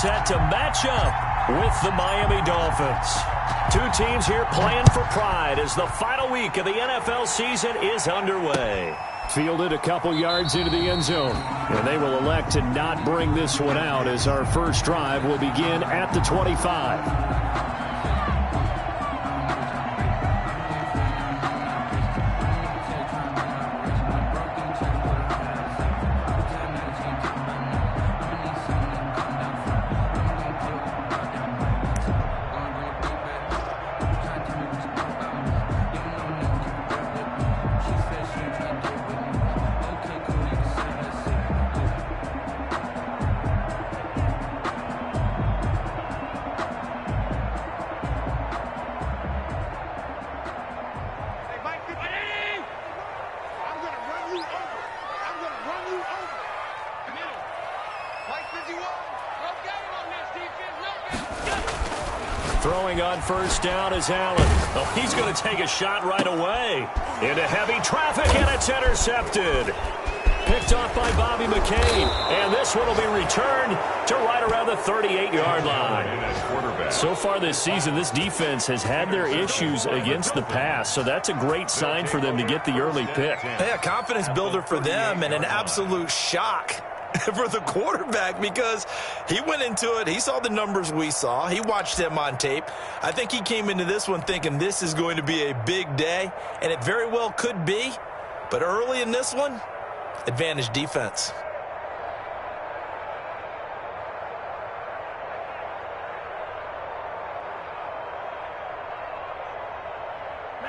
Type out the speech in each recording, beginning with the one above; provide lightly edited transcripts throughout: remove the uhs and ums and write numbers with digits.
Set to match up with the Miami Dolphins. Two teams here playing for pride as the final week of the NFL season is underway. Fielded a couple yards into the end zone, and they will elect to not bring this one out as our first drive will begin at the 25. Throwing on first down is Allen. Oh, he's going to take a shot right away. Into heavy traffic, and it's intercepted. Picked off by Bobby McCain. And this one will be returned to right around the 38-yard line. So far this season, this defense has had their issues against the pass, so that's a great sign for them to get the early pick. Hey, a confidence builder for them and an absolute shock for the quarterback because he went into it. He saw the numbers we saw. He watched them on tape. I think he came into this one thinking this is going to be a big day, and it very well could be. But early in this one, advantage defense.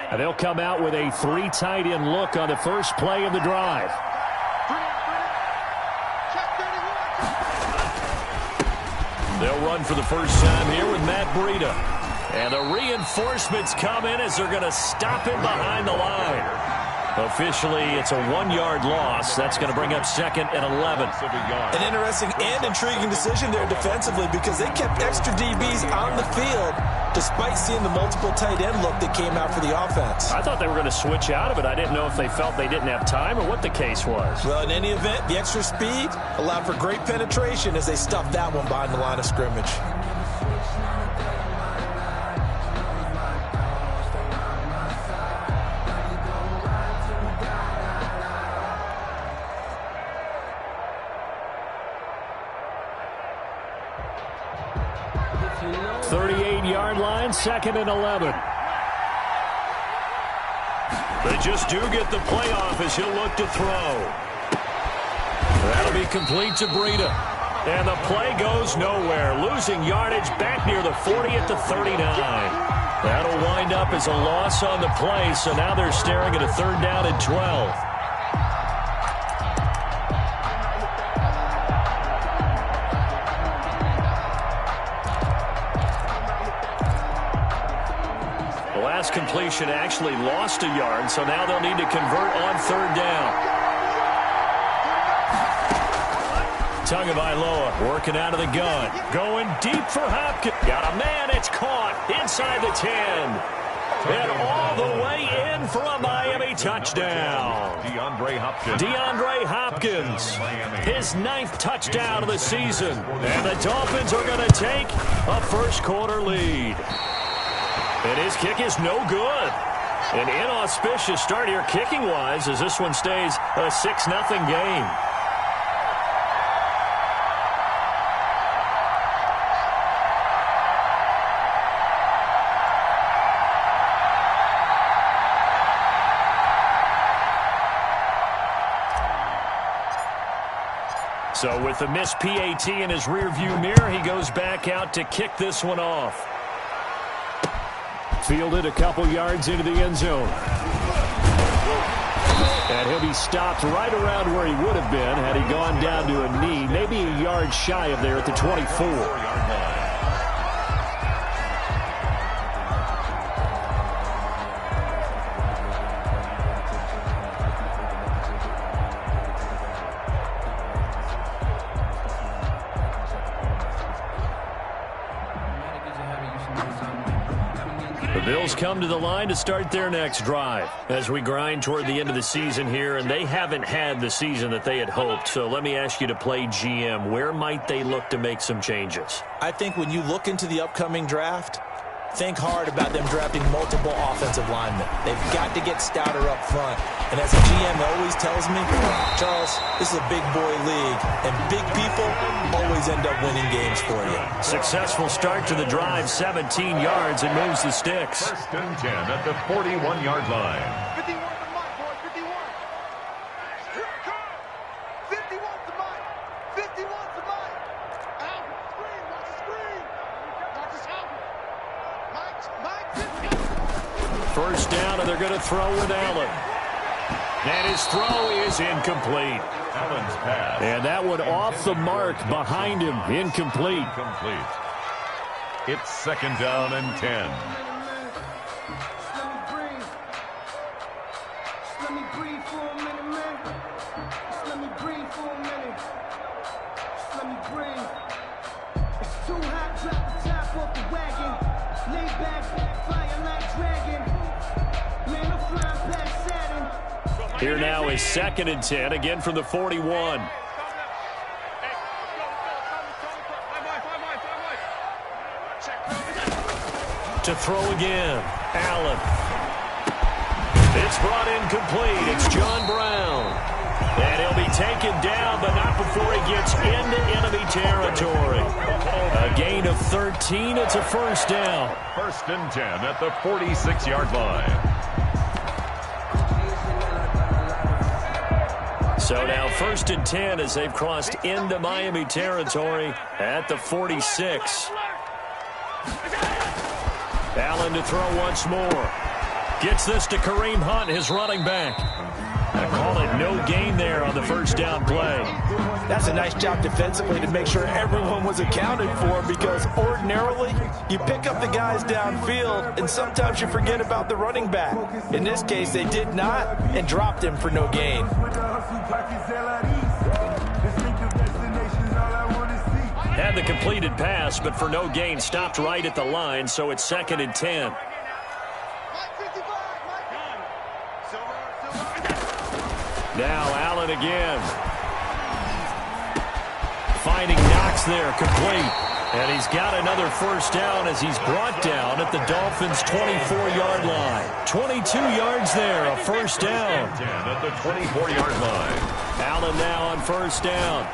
And they'll come out with a three tight end look on the first play of the drive. They'll run for the first time here with Matt Breida. And the reinforcements come in as they're going to stop him behind the line. Officially, it's a 1-yard loss. That's going to bring up second and 11. An interesting and intriguing decision there defensively because they kept extra DBs on the field despite seeing the multiple tight end look that came out for the offense. I thought they were going to switch out of it. I didn't know if they felt they didn't have time or what the case was. Well, in any event, the extra speed allowed for great penetration as they stuffed that one behind the line of scrimmage. Second and 11. They just do get the playoff as he'll look to throw. That'll be complete to Breida. And the play goes nowhere. Losing yardage back near the 40 at the 39. That'll wind up as a loss on the play, so now they're staring at a third down and 12. Completion actually lost a yard, so now they'll need to convert on third down. Tagovailoa working out of the gun. Going deep for Hopkins. Got a man, it's caught inside the 10. And all the way in for a Miami touchdown. DeAndre Hopkins. His 9th touchdown of the season. And the Dolphins are going to take a first quarter lead. And his kick is no good. An inauspicious start here kicking-wise as this one stays a 6-0 game. So with the missed PAT in his rearview mirror, he goes back out to kick this one off. Fielded a couple yards into the end zone. And he'll be stopped right around where he would have been had he gone down to a knee, maybe a yard shy of there at the 24. Bills come to the line to start their next drive as we grind toward the end of the season here, and they haven't had the season that they had hoped. So let me ask you to play GM. Where might they look to make some changes? I think when you look into the upcoming draft, think hard about them drafting multiple offensive linemen. They've got to get stouter up front. And as a GM always tells me, Charles, this is a big boy league, and big people always end up winning games for you. Successful start to the drive, 17 yards, and moves the sticks. 1st and 10 at the 41-yard line. 51 to Mike, boys, 51. 51 to Mike. 51 to Mike. Alvin, screen, watch the screen. Watch this Alvin. Mike. First down, and they're going to throw with Allen. And his throw is incomplete. Allen's pass. And that one off the mark behind him. Incomplete. It's 2nd down and 10. Let me breathe for a minute, man. Just let me breathe for a minute. Just let me breathe. It's too hot, drop the top off the wagon. Lay back, flying like dragon. Man, I'm flying past Saturn. Here now is 2nd and 10, again from the 41. To throw again, Allen. It's brought incomplete. It's John Brown. And he'll be taken down, but not before he gets into enemy territory. A gain of 13. It's a first down. 1st and 10 at the 46-yard line. So now 1st and 10 as they've crossed into Miami territory at the 46. Allen to throw once more. Gets this to Kareem Hunt, his running back. I call it no gain there on the first down play. That's a nice job defensively to make sure everyone was accounted for, because ordinarily you pick up the guys downfield and sometimes you forget about the running back. In this case, they did not and dropped him for no gain. Had the completed pass, but for no gain, stopped right at the line, so it's 2nd and 10. Now Allen again. Finding Knox there, complete. And he's got another first down as he's brought down at the Dolphins' 24-yard line. 22 yards there, a first down. At the 24-yard line. Allen now on first down.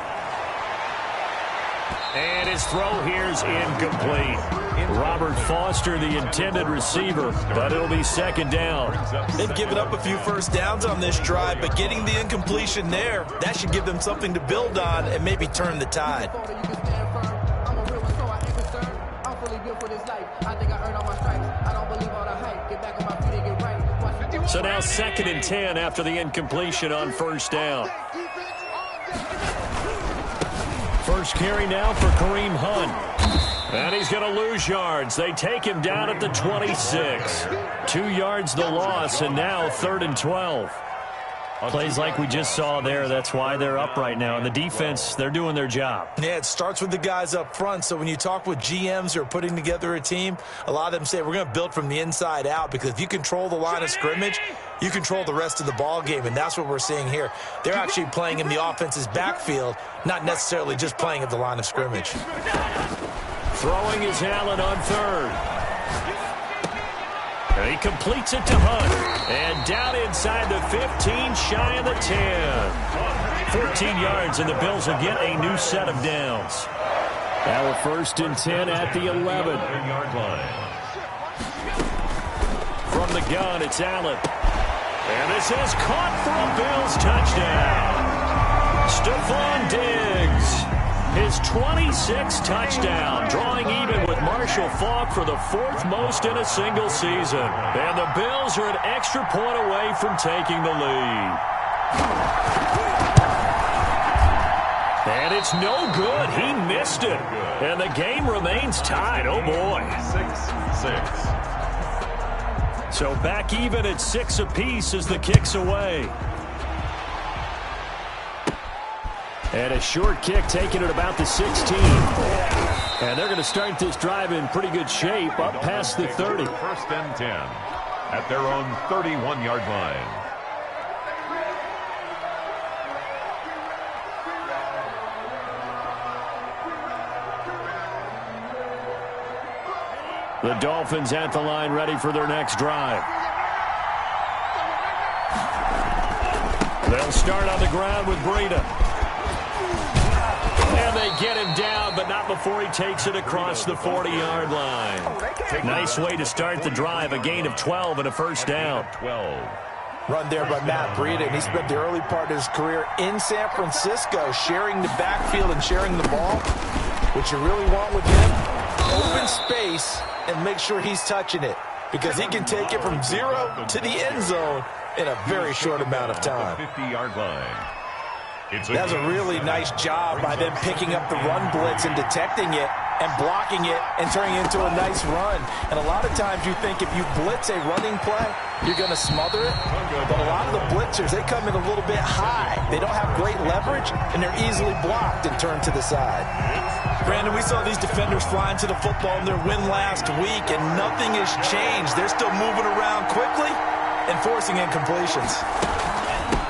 And his throw here's incomplete. Robert Foster, the intended receiver, but it'll be 2nd down. They've given up a few first downs on this drive, but getting the incompletion there, that should give them something to build on and maybe turn the tide. So now 2nd and 10 after the incompletion on first down. First carry now for Kareem Hunt. And he's going to lose yards. They take him down at the 26. 2 yards the loss, and now 3rd and 12. Plays like we just saw there. That's why they're up right now. And the defense, they're doing their job. Yeah, it starts with the guys up front. So when you talk with GMs who are putting together a team, a lot of them say we're going to build from the inside out, because if you control the line of scrimmage, you control the rest of the ball game, and that's what we're seeing here. They're actually playing in the offense's backfield, not necessarily just playing at the line of scrimmage. Throwing is Allen on 3rd. And he completes it to Hunt. And down inside the 15, shy of the 10. 14 yards, and the Bills will get a new set of downs. Now a 1st and 10 at the 11-yard line. From the gun, it's Allen. And this is caught for a Bills touchdown. Stephon Diggs. His 26th touchdown, drawing even with Marshall Faulk for the 4th most in a single season. And the Bills are an extra point away from taking the lead. And it's no good. He missed it. And the game remains tied. Oh, boy. 6-6. So back even at 6 apiece as the kick's away. And a short kick taken at about the 16. And they're going to start this drive in pretty good shape, up past the 30. First and 10 at their own 31-yard line. The Dolphins at the line, ready for their next drive. They'll start on the ground with Breida. And they get him down, but not before he takes it across the 40-yard line. Nice way to start the drive, a gain of 12 and a first down. 12. Run there by Matt Breida, and he spent the early part of his career in San Francisco sharing the backfield and sharing the ball. What you really want with him, open space and make sure he's touching it, because he can take it from 0 to the end zone in a very short amount of time. 50-yard line. That's a really nice job by them picking up the run blitz and detecting it and blocking it and turning it into a nice run. And a lot of times you think if you blitz a running play, you're going to smother it. But a lot of the blitzers, they come in a little bit high. They don't have great leverage, and they're easily blocked and turned to the side. Brandon, we saw these defenders flying to the football in their win last week, and nothing has changed. They're still moving around quickly and forcing incompletions.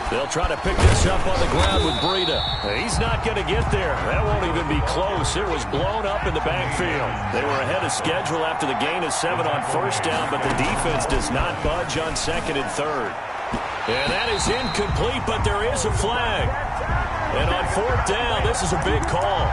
They'll try to pick this up on the ground with Breida. He's not going to get there. That won't even be close. It was blown up in the backfield. They were ahead of schedule after the gain of 7 on first down, but the defense does not budge on second and third. And that is incomplete, but there is a flag. And on fourth down, this is a big call.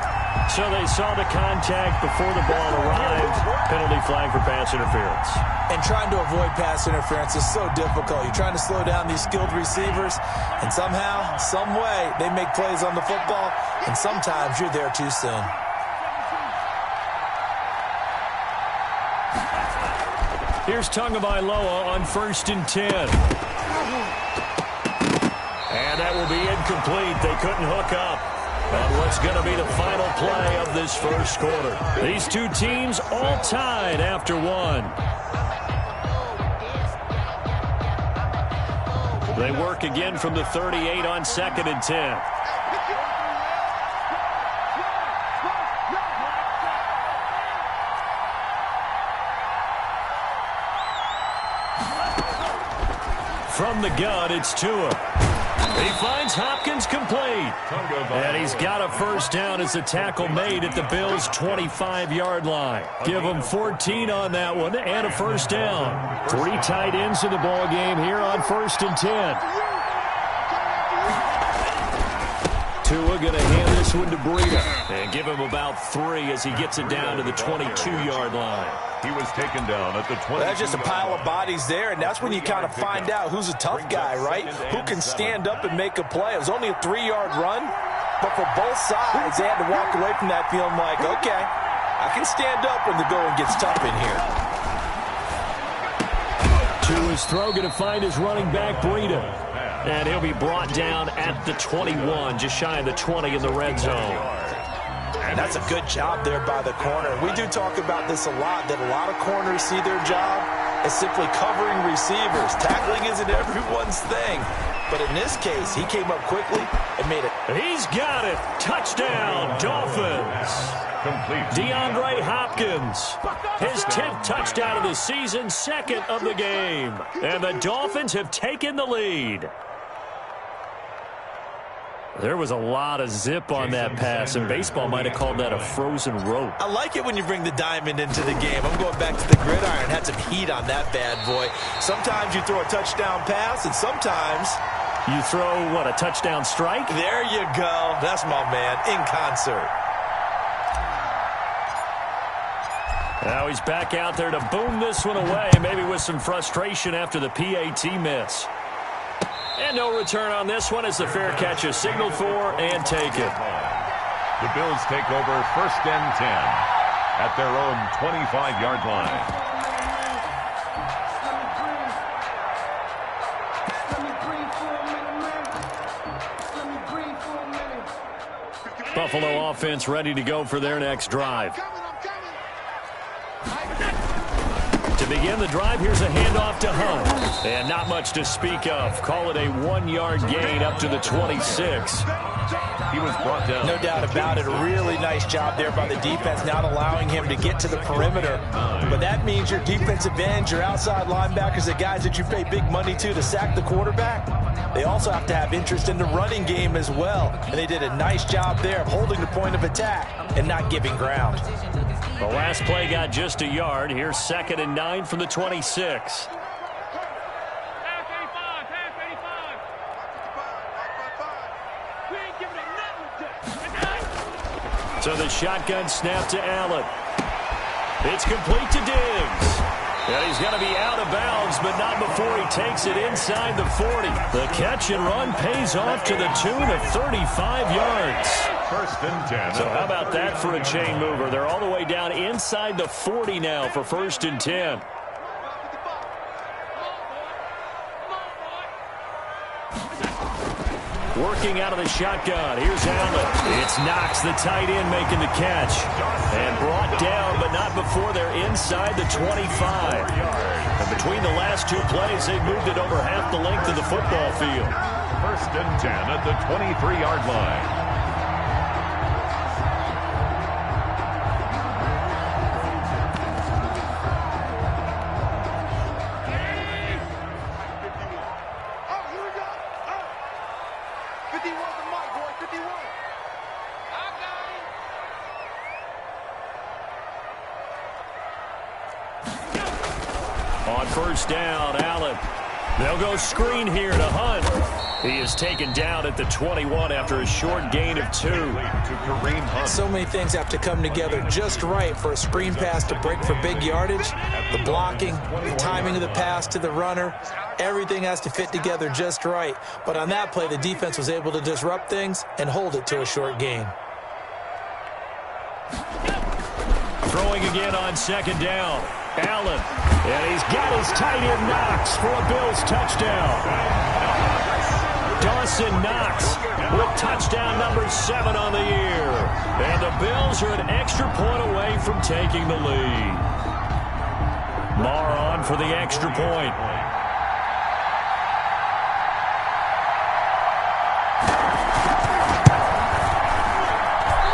So they saw the contact before the ball arrived. Penalty flag for pass interference. And trying to avoid pass interference is so difficult. You're trying to slow down these skilled receivers, and somehow, some way, they make plays on the football, and sometimes you're there too soon. Here's Tagovailoa on first and 10. And that will be incomplete. They couldn't hook up on what's going to be the final play of this first quarter. These two teams all tied after one. They work again from the 38 on second and 10. From the gun, it's Tua. He finds Hopkins complete. And he's got a first down as the tackle made at the Bills' 25-yard line. Give them 14 on that one and a first down. 3 tight ends in the ball game here on first and 10. Tua going to hand this one to Breida and give him about 3 as he gets it down to the 22-yard line. He was taken down at the 20. That's just a pile of bodies there, and that's when you kind of find out who's a tough guy, right? Who can stand up and make a play. It was only a 3-yard run, but for both sides, they had to walk away from that feeling like, okay, I can stand up when the going gets tough in here. Tua's throw going to find his running back, Breida. And he'll be brought down at the 21, just shy of the 20 in the red zone. And that's a good job there by the corner. We do talk about this a lot, that a lot of corners see their job as simply covering receivers. Tackling isn't everyone's thing. But in this case, he came up quickly and made it. He's got it. Touchdown, Dolphins. Complete. DeAndre Hopkins. His 10th touchdown of the season, 2nd of the game. And the Dolphins have taken the lead. There was a lot of zip on that pass, and baseball might have called that a frozen rope. I like it when you bring the diamond into the game. I'm going back to the gridiron. Had some heat on that bad boy. Sometimes you throw a touchdown pass, and sometimes you throw, what, a touchdown strike? There you go. That's my man, in concert. Now he's back out there to boom this one away, maybe with some frustration after the PAT miss. And no return on this one as the fair catch is signaled for and taken. The Bills take over first and 10 at their own 25-yard line. Buffalo offense ready to go for their next drive. To begin the drive, here's a handoff to Hunt. And not much to speak of. Call it a 1-yard gain up to the 26. He was brought down. No doubt about it. A really nice job there by the defense, not allowing him to get to the perimeter. But that means your defensive ends, your outside linebackers, the guys that you pay big money to sack the quarterback, they also have to have interest in the running game as well. And they did a nice job there of holding the point of attack and not giving ground. The last play got just a yard. Here's 2nd and 9 from the 26. So the shotgun snap to Allen. It's complete to Diggs. And he's going to be out of bounds, but not before he takes it inside the 40. The catch and run pays off to the tune of 35 yards. 1st and 10. So how about that for a chain mover? They're all the way down inside the 40 now for 1st and 10. Working out of the shotgun. Here's Allen. It's Knox, the tight end, making the catch. And brought down, but not before they're inside the 25. And between the last two plays, they've moved it over half the length of the football field. 1st and 10 at the 23-yard line. On 1st down, Allen. They'll go screen here to Hunt. He is taken down at the 21 after a short gain of 2. So many things have to come together just right for a screen pass to break for big yardage. The blocking, the timing of the pass to the runner, everything has to fit together just right. But on that play, the defense was able to disrupt things and hold it to a short gain. Throwing again on 2nd down. Allen. And he's got his tight end Knox for a Bills touchdown. Dawson Knox with touchdown number 7 on the year. And the Bills are an extra point away from taking the lead. Marr on for the extra point.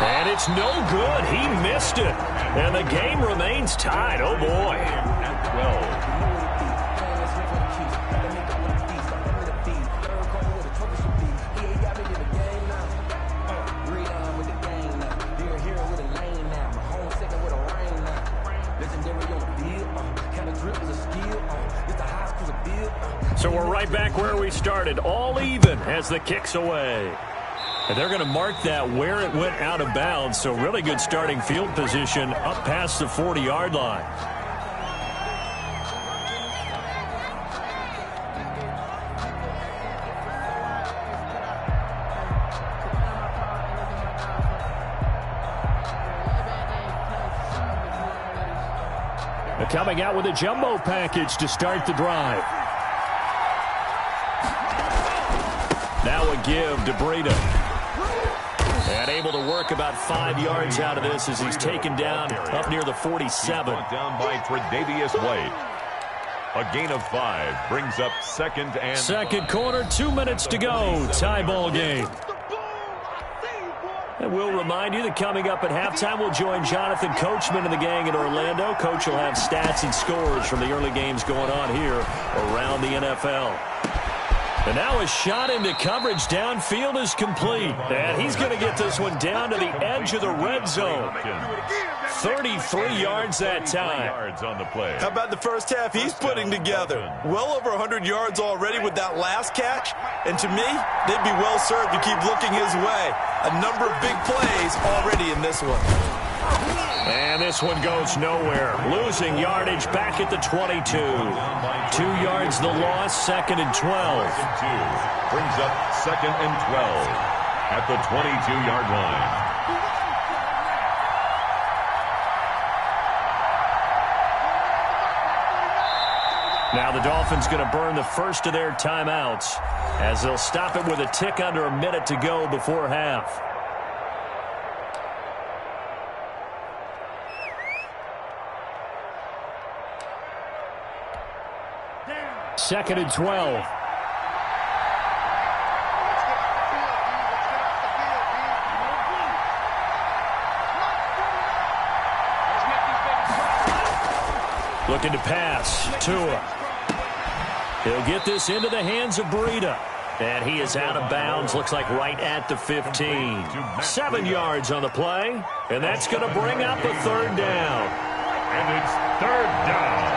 And it's no good. He missed it. And the game remains tied. Oh, boy. At 12. So we're right back where we started, all even as the kick's away. And they're going to mark that where it went out of bounds, so really good starting field position up past the 40-yard line. They're coming out with a jumbo package to start the drive. Now a give to Breida. And able to work about 5 yards out of this as he's taken down up near the 47. Brought down by Tre'Davious White. A gain of 5 brings up 2nd and 2nd quarter, 2 minutes to go. Tie ball game. And we'll remind you that coming up at halftime, we'll join Jonathan Coachman and the gang in Orlando. Coach will have stats and scores from the early games going on here around the NFL. And now a shot into coverage downfield is complete. And he's going to get this one down to the edge of the red zone. 33 yards that time. On the play. How about the first half he's putting together? Well over 100 yards already with that last catch. And to me, they'd be well served to keep looking his way. A number of big plays already in this one. And this one goes nowhere. Losing yardage back at the 22. 2 yards the loss, 2nd and 12. Brings up 2nd and 12 at the 22-yard line. Now the Dolphins going to burn the first of their timeouts as they'll stop it with a tick under a minute to go before half. 2nd and 12. Looking to pass. Tua. He'll get this into the hands of Breida. And he is out of bounds, looks like right at the 15. 7 yards on the play. And that's going to bring up a 3rd down. And it's 3rd down.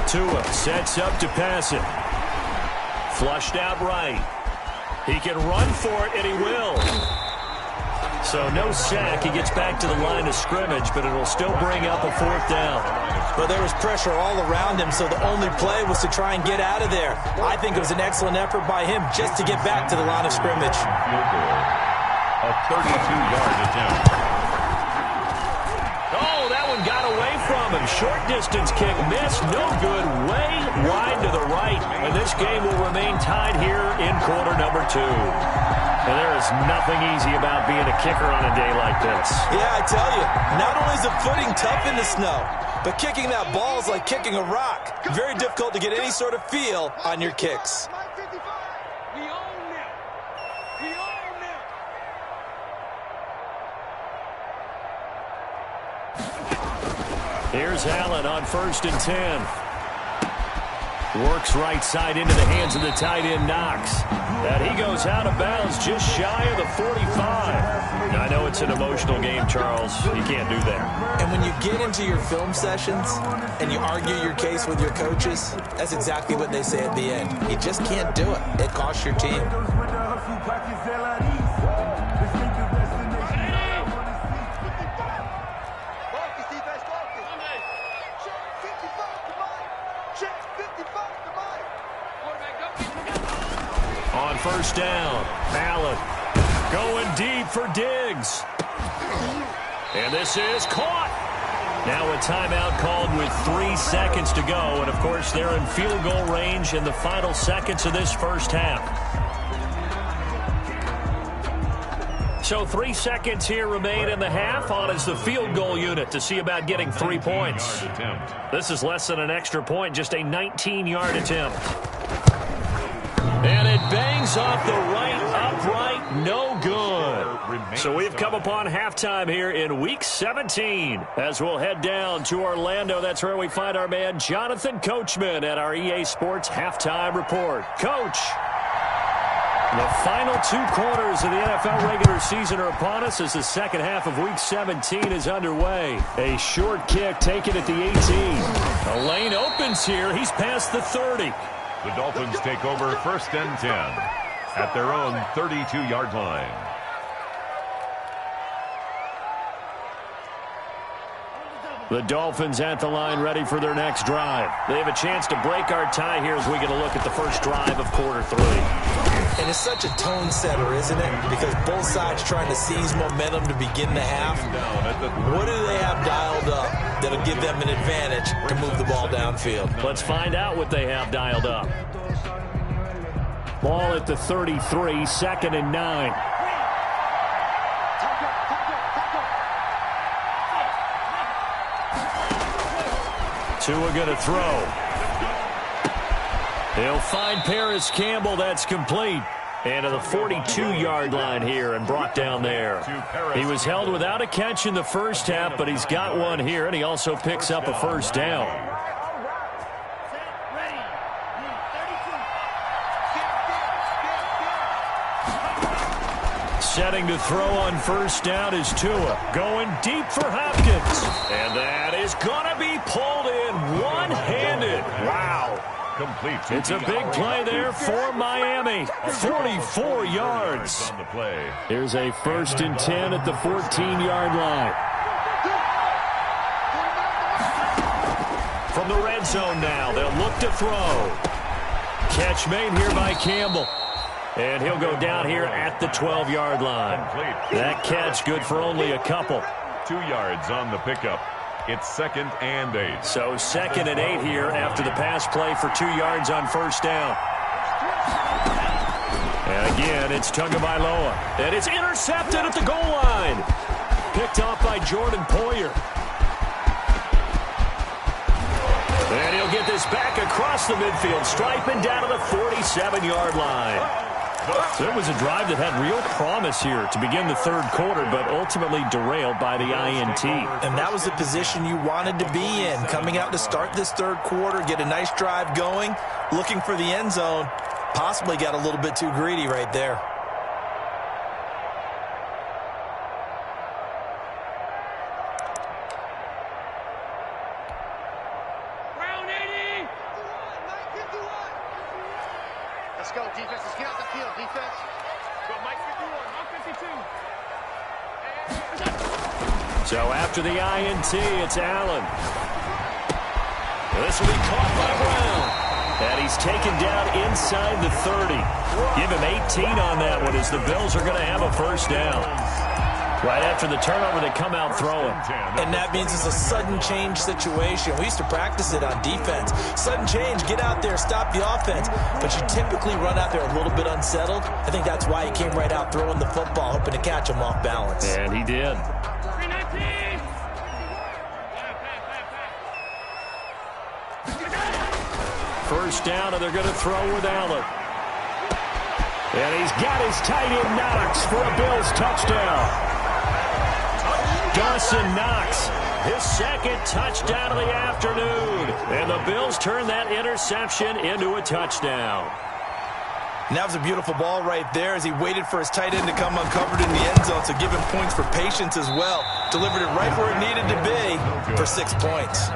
Tua sets up to pass it. Flushed out right. He can run for it, and he will. So no sack. He gets back to the line of scrimmage, but it'll still bring up a 4th down. Well, there was pressure all around him, so the only play was to try and get out of there. I think it was an excellent effort by him just to get back to the line of scrimmage. A 32-yard attempt. Oh, that one got away from him. Short distance kick missed. No good. Way wide to the right. And this game will remain tied here in quarter number 2. And there is nothing easy about being a kicker on a day like this. Yeah, I tell you, not only is the footing tough in the snow, but kicking that ball is like kicking a rock. Very difficult to get any sort of feel on your kicks. Here's Allen on 1st and 10. Works right side into the hands of the tight end, Knox. And he goes out of bounds just shy of the 45. Now, I know it's an emotional game, Charles. You can't do that. And when you get into your film sessions and you argue your case with your coaches, that's exactly what they say at the end. You just can't do it. It costs your team. On 1st down, Allen going deep for Diggs. And this is caught. Now a timeout called with 3 seconds to go. And, of course, they're in field goal range in the final seconds of this first half. So 3 seconds here remain in the half. On is the field goal unit to see about getting 3 points. This is less than an extra point, just a 19-yard attempt. And it bangs off the right upright, no good. So we've come upon halftime here in Week 17. As we'll head down to Orlando, that's where we find our man Jonathan Coachman at our EA Sports Halftime Report. Coach, the final 2 quarters of the NFL regular season are upon us as the second half of Week 17 is underway. A short kick taken at the 18. The lane opens here. He's past the 30. The Dolphins take over 1st and 10 at their own 32-yard line. The Dolphins at the line ready for their next drive. They have a chance to break our tie here as we get a look at the first drive of quarter 3. And it's such a tone setter, isn't it? Because both sides trying to seize momentum to begin the half. What do they have dialed up that'll give them an advantage to move the ball downfield? Let's find out what they have dialed up. Ball at the 33, 2nd and 9. Tua going to throw. He'll find Paris Campbell. That's complete. And to the 42-yard line here and brought down there. He was held without a catch in the first half, but he's got one here, and he also picks up a 1st down. Setting to throw on 1st down is Tua. Going deep for Hopkins. And that is going to be pulled in one-handed. Wow. Complete. It's a big play there for Miami. 44 yards. Here's a 1st and 10 at the 14-yard line. From the red zone now, they'll look to throw. Catch made here by Campbell. And he'll go down here at the 12-yard line. That catch good for only a couple. 2 yards on the pickup. It's 2nd and 8. So 2nd and 8 here after the pass play for 2 yards on 1st down. And again, it's Tagovailoa. And it's intercepted at the goal line. Picked off by Jordan Poyer. And he'll get this back across the midfield stripe and down to the 47-yard line. So it was a drive that had real promise here to begin the third quarter, but ultimately derailed by the INT. And that was the position you wanted to be in. Coming out to start this third quarter, get a nice drive going, looking for the end zone. Possibly got a little bit too greedy right there. Let's go, defense. Let's get out the field, defense. Go, Mike 51, Mike 52. So after the INT, it's Allen. This will be caught by Brown. And he's taken down inside the 30. Give him 18 on that one as the Bills are going to have a first down. Right after the turnover, they come out throwing. And that means it's a sudden change situation. We used to practice it on defense. Sudden change, get out there, stop the offense. But you typically run out there a little bit unsettled. I think that's why he came right out throwing the football, hoping to catch him off balance. And he did. First down, and they're going to throw with Allen. And he's got his tight end Knox for a Bills touchdown. Dawson Knox, his second touchdown of the afternoon. And the Bills turn that interception into a touchdown. And that was a beautiful ball right there as he waited for his tight end to come uncovered in the end zone. So give him points for patience as well. Delivered it right where it needed to be for 6 points.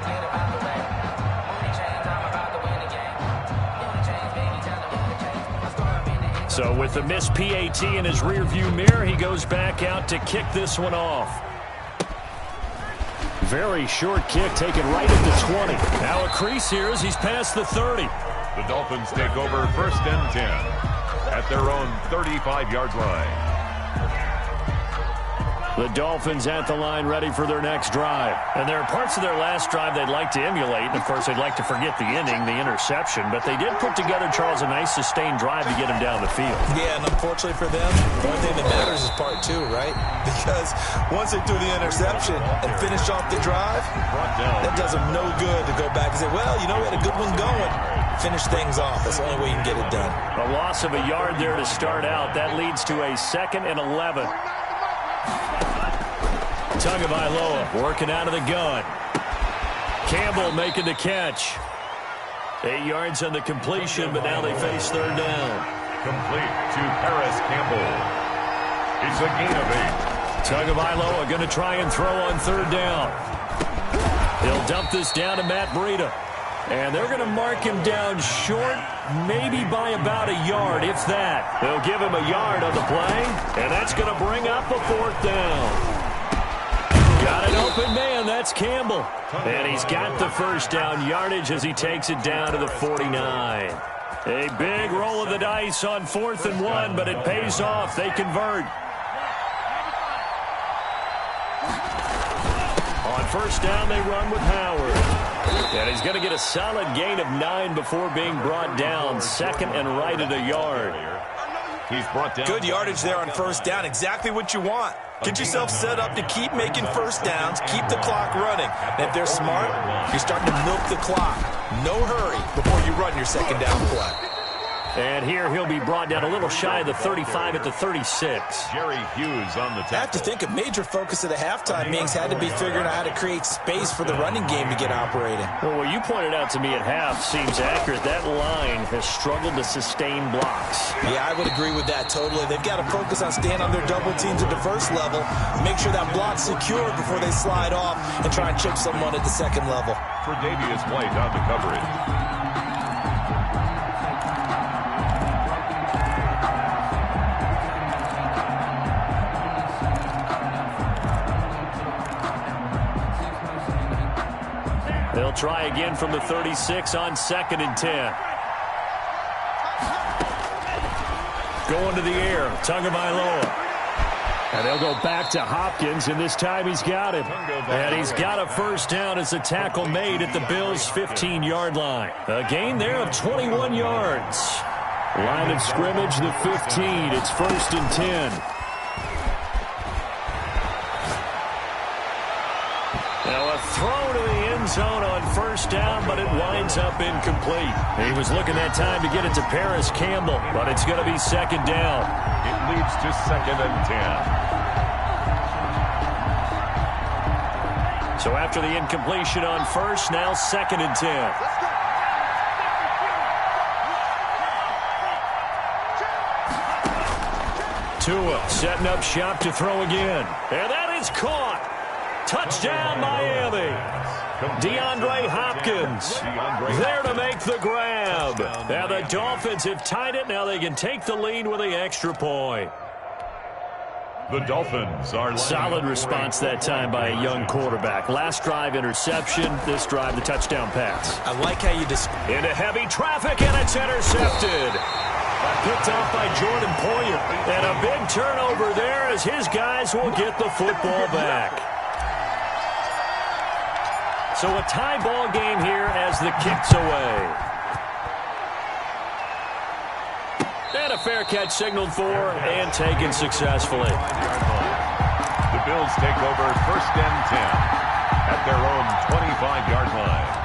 So with the missed PAT in his rearview mirror, he goes back out to kick this one off. Very short kick taken right at the 20. Now a crease here as he's past the 30. The Dolphins take over first and 10 at their own 35-yard line. The Dolphins at the line ready for their next drive. And there are parts of their last drive they'd like to emulate. And, of course, they'd like to forget the ending, the interception. But they did put together, Charles, a nice sustained drive to get him down the field. Yeah, and unfortunately for them, the only thing that matters is part two, right? Because once they threw the interception and finished off the drive, that does them no good to go back and say, well, you know, we had a good one going. Finish things off. That's the only way you can get it done. A loss of a yard there to start out. That leads to a 2nd and 11. Tagovailoa working out of the gun. Campbell making the catch. 8 yards on the completion, but now they face third down. Complete to Paris Campbell. It's a gain of 8. Tagovailoa going to try and throw on third down. He'll dump this down to Matt Breida. And they're going to mark him down short, maybe by about a yard, if that. They'll give him a yard on the play, and that's going to bring up a fourth down. Got an open man, that's Campbell. And he's got the first down yardage as he takes it down to the 49. A big roll of the dice on 4th and 1, but it pays off. They convert. On first down, they run with Howard. And he's going to get a solid gain of 9 before being brought down. 2nd and right at a yard. He's brought down. Good yardage there on first down. Exactly what you want. Get yourself set up to keep making first downs, keep the clock running. And if they're smart, you're starting to milk the clock. No hurry before you run your second down play. And here he'll be brought down a little shy of the 35 at the 36. Jerry Hughes on the tackle. I have to think a major focus of the halftime meetings had to be figuring out how to create space for the running game to get operating. Well, what you pointed out to me at half seems accurate. That line has struggled to sustain blocks. Yeah, I would agree with that totally. They've got to focus on staying on their double teams at the first level, make sure that block's secure before they slide off and try and chip someone at the second level. For Davius White on the coverage. They'll try again from the 36 on 2nd and 10. Going to the air, Tagovailoa. And they'll go back to Hopkins, and this time he's got him. And he's got a first down as a tackle made at the Bills' 15-yard line. A gain there of 21 yards. Line of scrimmage, the 15. It's 1st and 10. Now a throw to the end zone on 1st down, but it winds up incomplete. He was looking that time to get it to Paris Campbell, but it's going to be 2nd down. It leads to 2nd and 10. So after the incompletion on 1st, now 2nd and 10. Tua setting up shop to throw again. And that is caught. Touchdown, Miami. DeAndre Hopkins there to make the grab. Now the Dolphins have tied it. Now they can take the lead with the extra point. The Dolphins are solid response that time by a young quarterback. Last drive, interception. This drive, the touchdown pass. I like how you into heavy traffic, and it's intercepted. Picked off by Jordan Poyer. And a big turnover there as his guys will get the football back. So a tie ball game here as the kick's away. And a fair catch signaled for and taken successfully. The Bills take over 1st and 10 at their own 25-yard line.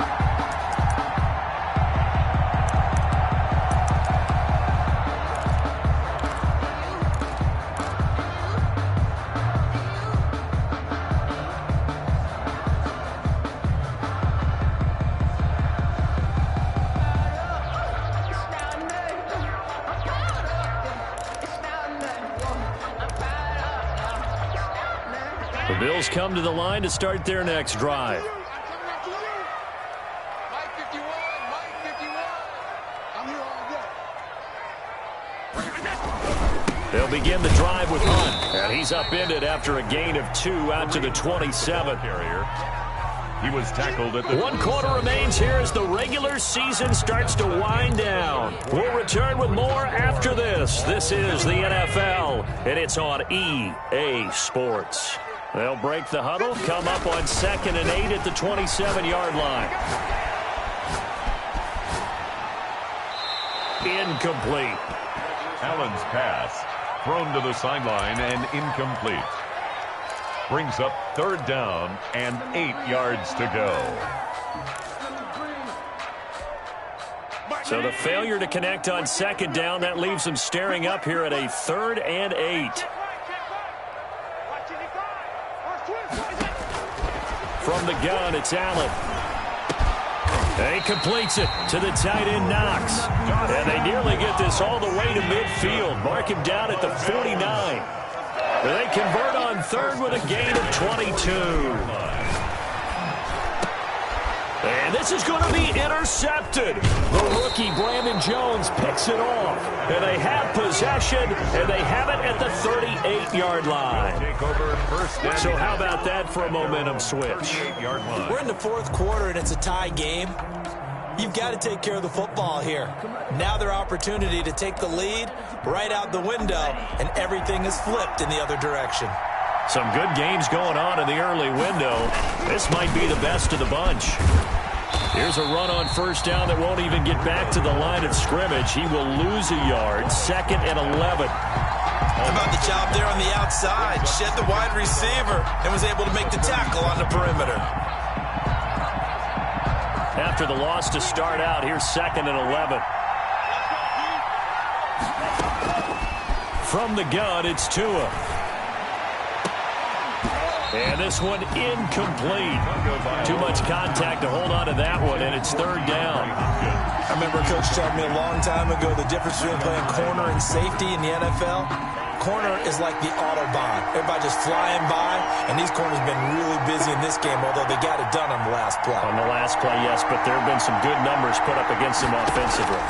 The Bills come to the line to start their next drive. They'll begin the drive with Hunt. And he's upended after a gain of 2 out to the 27. He was tackled at the 1 quarter remains here as the regular season starts to wind down. We'll return with more after this. This is the NFL, and it's on EA Sports. They'll break the huddle, come up on 2nd and 8 at the 27-yard line. Incomplete. Allen's pass thrown to the sideline and incomplete. Brings up 3rd down and 8 yards to go. So the failure to connect on 2nd down, that leaves them staring up here at a 3rd and 8. From the gun, it's Allen. And he completes it to the tight end, Knox. And they nearly get this all the way to midfield. Mark him down at the 49. They convert on 3rd with a gain of 22. And this is going to be intercepted. The rookie, Brandon Jones, picks it off. And they have possession, and they have it at the 38-yard line. So how about that for a momentum switch? We're in the 4th quarter, and it's a tie game. You've got to take care of the football here. Now their opportunity to take the lead right out the window, and everything is flipped in the other direction. Some good games going on in the early window. This might be the best of the bunch. Here's a run on 1st down that won't even get back to the line of scrimmage. He will lose a yard. 2nd and 11. How about the job there on the outside? Shed the wide receiver and was able to make the tackle on the perimeter. After the loss to start out, here's 2nd and 11. From the gun, it's Tua. And this one incomplete. Too much contact to hold on to that one, and it's 3rd down. I remember Coach telling me a long time ago the difference between playing corner and safety in the NFL. Corner is like the Autobahn. Everybody just flying by, and these corners have been really busy in this game, although they got it done on the last play. On the last play, yes, but there have been some good numbers put up against them offensively.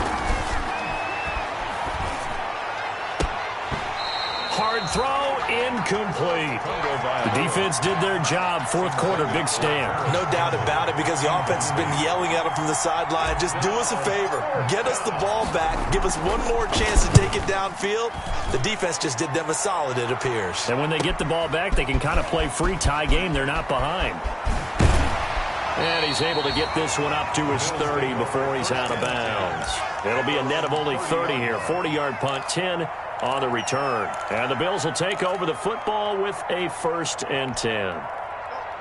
Hard throw, incomplete. The defense did their job. 4th quarter, big stand. No doubt about it, because the offense has been yelling at them from the sideline. Just do us a favor. Get us the ball back. Give us one more chance to take it downfield. The defense just did them a solid, it appears. And when they get the ball back, they can kind of play free tie game. They're not behind. And he's able to get this one up to his 30 before he's out of bounds. It'll be a net of only 30 here. 40-yard punt, 10 on the return. And the Bills will take over the football with a 1st and 10.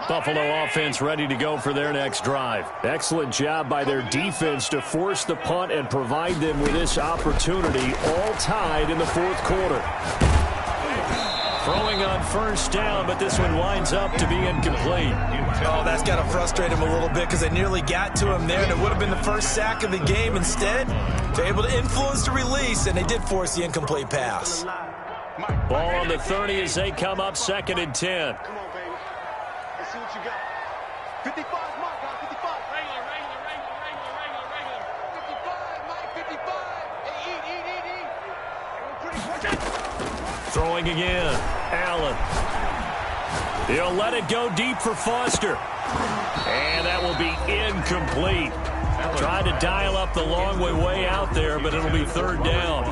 Buffalo offense ready to go for their next drive. Excellent job by their defense to force the punt and provide them with this opportunity, all tied in the 4th quarter. Throwing on 1st down, but this one winds up to be incomplete. Oh, that's got to frustrate him a little bit because they nearly got to him there, and it would have been the first sack of the game. Instead, they're able to influence the release, and they did force the incomplete pass. Ball on the 30 as they come up 2nd and 10. Come on, baby. Let's see what you got. 55, Mike. 55. Regular. 55, Mike. 55. Hey, eat. Everyone pretty quick. Throwing again. Allen. He'll let it go deep for Foster. And that will be incomplete. Tried to dial up the long way out there, but it'll be 3rd down.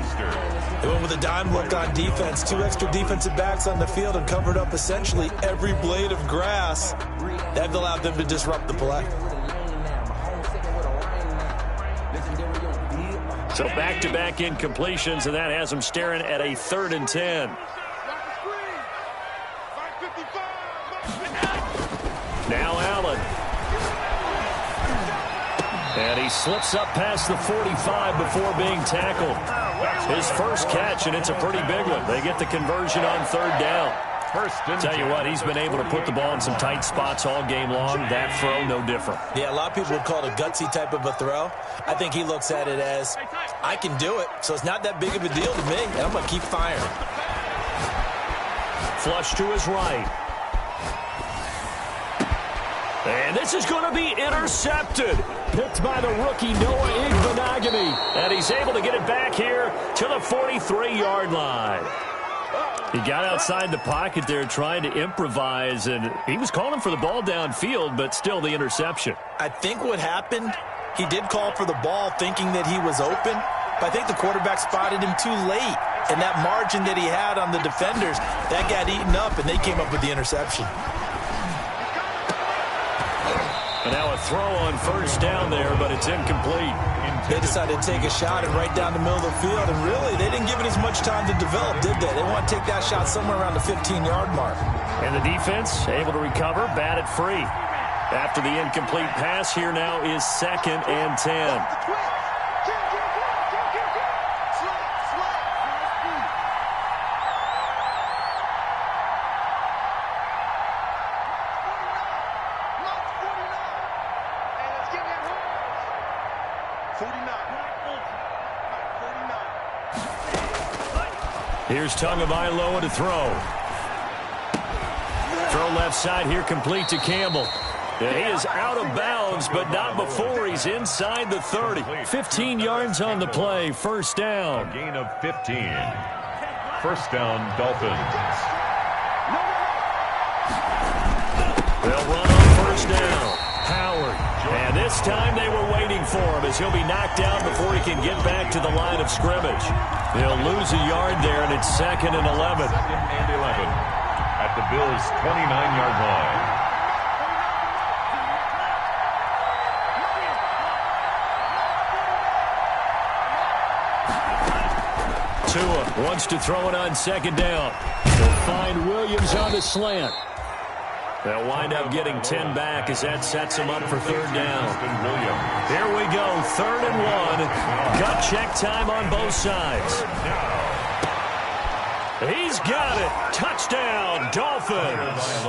They went with a dime look on defense. 2 extra defensive backs on the field and covered up essentially every blade of grass. That allowed them to disrupt the play. So back-to-back incompletions, and that has them staring at a 3rd and 10. Now Allen. And he slips up past the 45 before being tackled. His first catch, and it's a pretty big one. They get the conversion on 3rd down. Tell you what, he's been able to put the ball in some tight spots all game long. That throw, no different. Yeah, a lot of people would call it a gutsy type of a throw. I think he looks at it as, I can do it, so it's not that big of a deal to me, and I'm going to keep firing. Flush to his right. And this is going to be intercepted. Picked by the rookie Noah Igbenogany. And he's able to get it back here to the 43-yard line. He got outside the pocket there trying to improvise, and he was calling for the ball downfield, but still the interception. I think what happened, he did call for the ball thinking that he was open, but I think the quarterback spotted him too late. And that margin that he had on the defenders, that got eaten up, and they came up with the interception. And now a throw on 1st down there, but it's incomplete. They decided to take a shot and right down the middle of the field, and really, they didn't give it as much time to develop, did they? They want to take that shot somewhere around the 15-yard mark. And the defense able to recover, bat it free. After the incomplete pass, here now is 2nd and 10. Here's Tagovailoa to throw. Throw left side here, complete to Campbell. And he is out of bounds, but not before he's inside the 30. 15 yards on the play, 1st down. A gain of 15. 1st down, Dolphins. They'll run on 1st down. Howard. And this time they were waiting for him as he'll be knocked out before he can get back to the line of scrimmage. They'll lose a yard there, and it's 2nd and 11. 2nd and 11 at the Bills' 29-yard line. Tua wants to throw it on 2nd down. They'll find Williams on the slant. They'll wind up getting 10 back as that sets them up for 3rd down. Here we go, 3rd and 1. Gut check time on both sides. He's got it. Touchdown, Dolphins.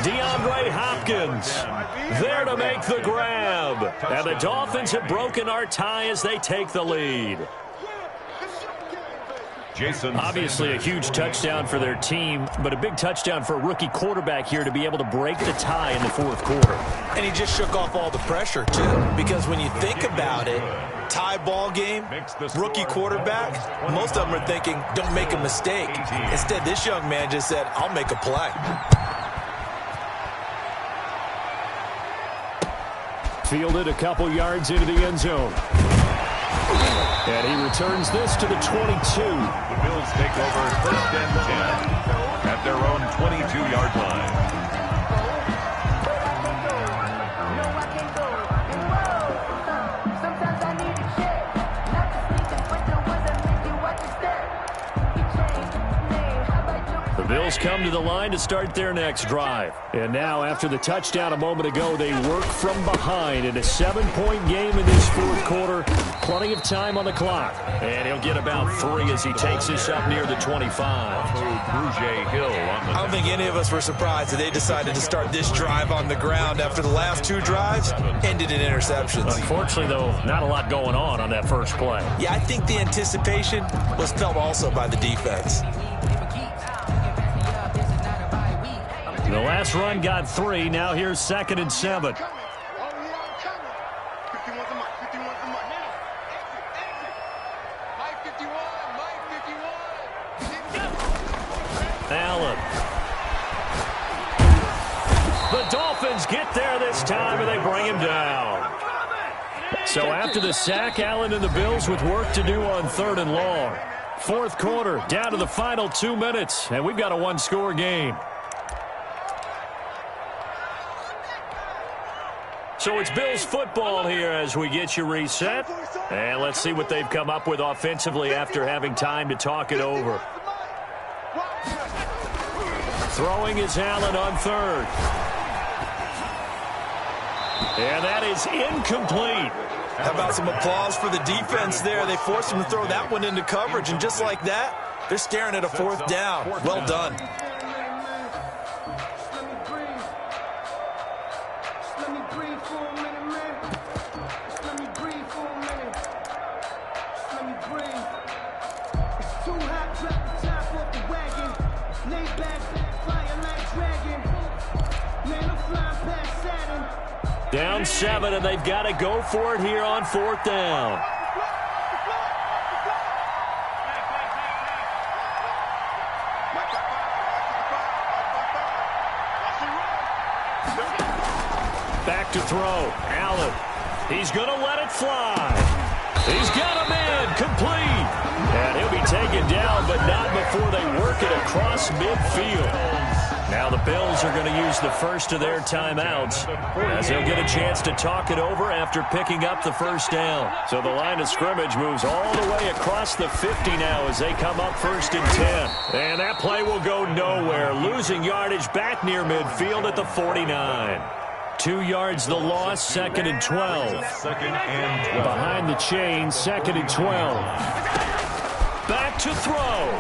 DeAndre Hopkins there to make the grab. And the Dolphins have broken our tie as they take the lead. Obviously a huge touchdown for their team, but a big touchdown for a rookie quarterback here to be able to break the tie in the 4th quarter. And he just shook off all the pressure, too, because when you think about it, tie ball game, rookie quarterback, most of them are thinking, don't make a mistake. Instead, this young man just said, I'll make a play. Fielded a couple yards into the end zone. And he returns this to the 22. The Bills take over 1st and 10 at their own 22-yard line. Bills come to the line to start their next drive. And now, after the touchdown a moment ago, they work from behind in a 7-point game in this fourth quarter. Plenty of time on the clock. And he'll get about 3 as he takes this up near the 25. I don't think any of us were surprised that they decided to start this drive on the ground after the last 2 drives ended in interceptions. Unfortunately, though, not a lot going on that first play. Yeah, I think the anticipation was felt also by the defense. The last run got 3. Now here's 2nd and 7. Allen. The Dolphins get there this time, and they bring him down. So after the sack, Allen and the Bills with work to do on 3rd and long. Fourth quarter, down to the final 2 minutes, and we've got a 1-score game. So it's Bills football here as we get you reset. And let's see what they've come up with offensively after having time to talk it over. Throwing is Allen on 3rd. And that is incomplete. How about some applause for the defense there? They forced him to throw that one into coverage, and just like that, they're staring at a 4th down. Well done. Down 7, and they've got to go for it here on 4th down. Back to throw. Allen. He's going to let it fly. He's got a man complete. And he'll be taken down, but not before they work it across midfield. Now the Bills are going to use the first of their timeouts as they'll get a chance to talk it over after picking up the 1st down. So the line of scrimmage moves all the way across the 50 now as they come up 1st and 10. And that play will go nowhere, losing yardage back near midfield at the 49. 2 yards the loss, 2nd and 12. Behind the chain, 2nd and 12. Back to throw.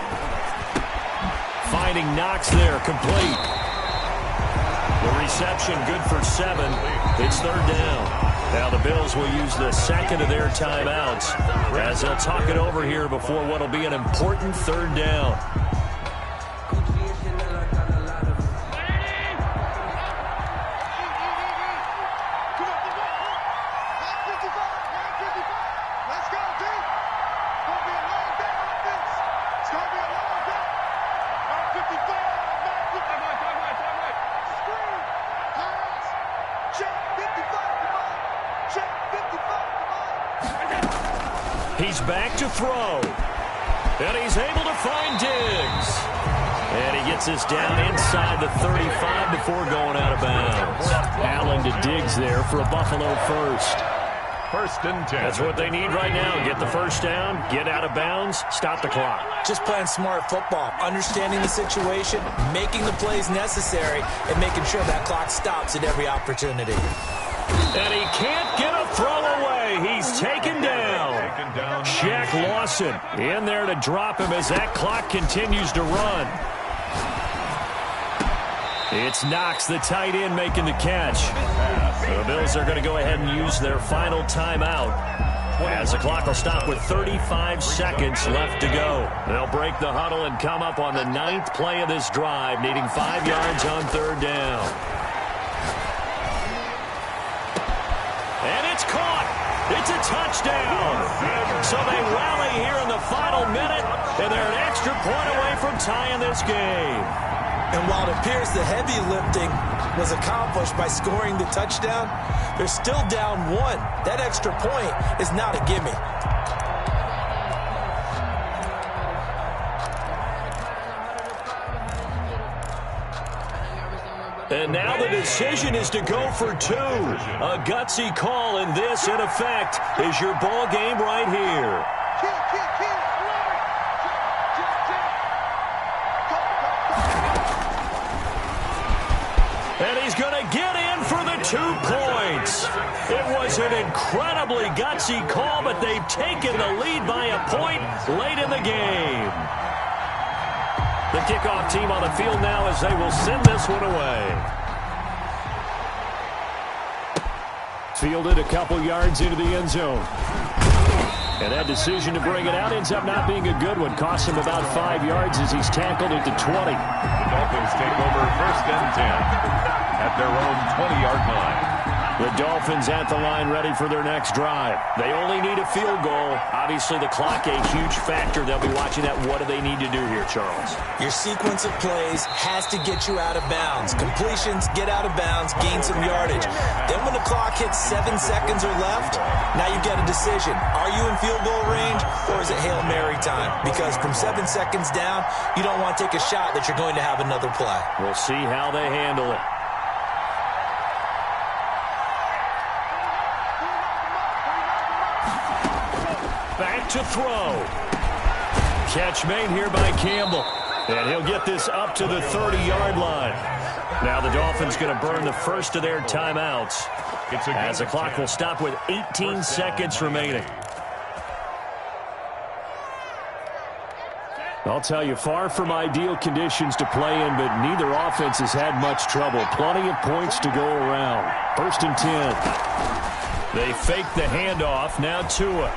Finding Knox there, complete. The reception good for 7. It's 3rd down. Now the Bills will use the 2nd of their timeouts as they'll talk it over here before what will be an important 3rd down. He's back to throw. And he's able to find Diggs. And he gets this down inside the 35 before going out of bounds. Allen to Diggs there for a Buffalo first. 1st and 10. That's what they need right now. Get the 1st down, get out of bounds, stop the clock. Just playing smart football, understanding the situation, making the plays necessary, and making sure that clock stops at every opportunity. And he can't get a throw away. He's taken down. Shaq Lawson in there to drop him as that clock continues to run. It's Knox, the tight end, making the catch. The Bills are going to go ahead and use their final timeout as the clock will stop with 35 seconds left to go. They'll break the huddle and come up on the 9th play of this drive, needing 5 yards on 3rd down. And it's caught. It's a touchdown. So they rally here in the final minute, and they're an extra point away from tying this game. And while it appears the heavy lifting was accomplished by scoring the touchdown, they're still down 1. That extra point is not a gimme. And now the decision is to go for 2. A gutsy call, and this, in effect, is your ball game right here. 2 points. It was an incredibly gutsy call, but they've taken the lead by a point late in the game. The kickoff team on the field now as they will send this one away. Fielded a couple yards into the end zone. And that decision to bring it out ends up not being a good one. Costs him about 5 yards as he's tackled at the 20. The Dolphins take over 1st and 10 at their own 20-yard line. The Dolphins at the line ready for their next drive. They only need a field goal. Obviously, the clock a huge factor. They'll be watching that. What do they need to do here, Charles? Your sequence of plays has to get you out of bounds. Completions, get out of bounds, gain some yardage. Then when the clock hits 7 seconds or left, now you get a decision. Are you in field goal range or is it Hail Mary time? Because from 7 seconds down, you don't want to take a shot that you're going to have another play. We'll see how they handle it. Back to throw. Catch made here by Campbell. And he'll get this up to the 30-yard line. Now the Dolphins going to burn the first of their timeouts as the clock will stop with 18 seconds remaining. I'll tell you, far from ideal conditions to play in, but neither offense has had much trouble. Plenty of points to go around. 1st and 10. They fake the handoff. Now Tua.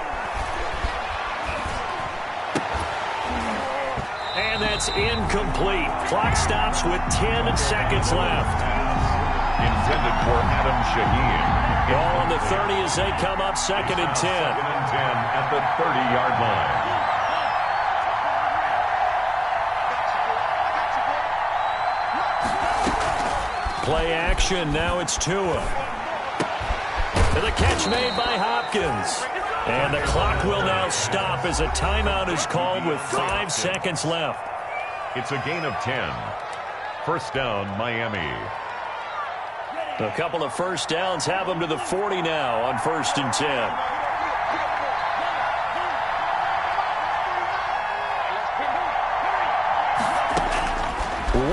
And that's incomplete. Clock stops with 10 seconds left. Intended for Adam Shaheen. Ball on the 30 as they come up 2nd and 10. 2nd and 10 at the 30-yard line. Play action. Now it's Tua. And the catch made by Hopkins. And the clock will now stop as a timeout is called with 5 seconds left. It's a gain of 10. 1st down, Miami. A couple of first downs have them to the 40 now on 1st and 10.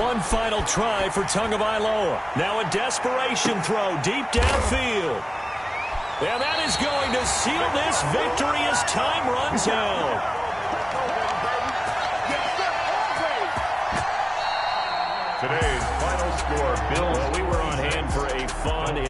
One final try for Tagovailoa. Now a desperation throw deep downfield. And that is going to seal this victory as time runs out. Today's final score, Bills. Well, we were on hand for a fun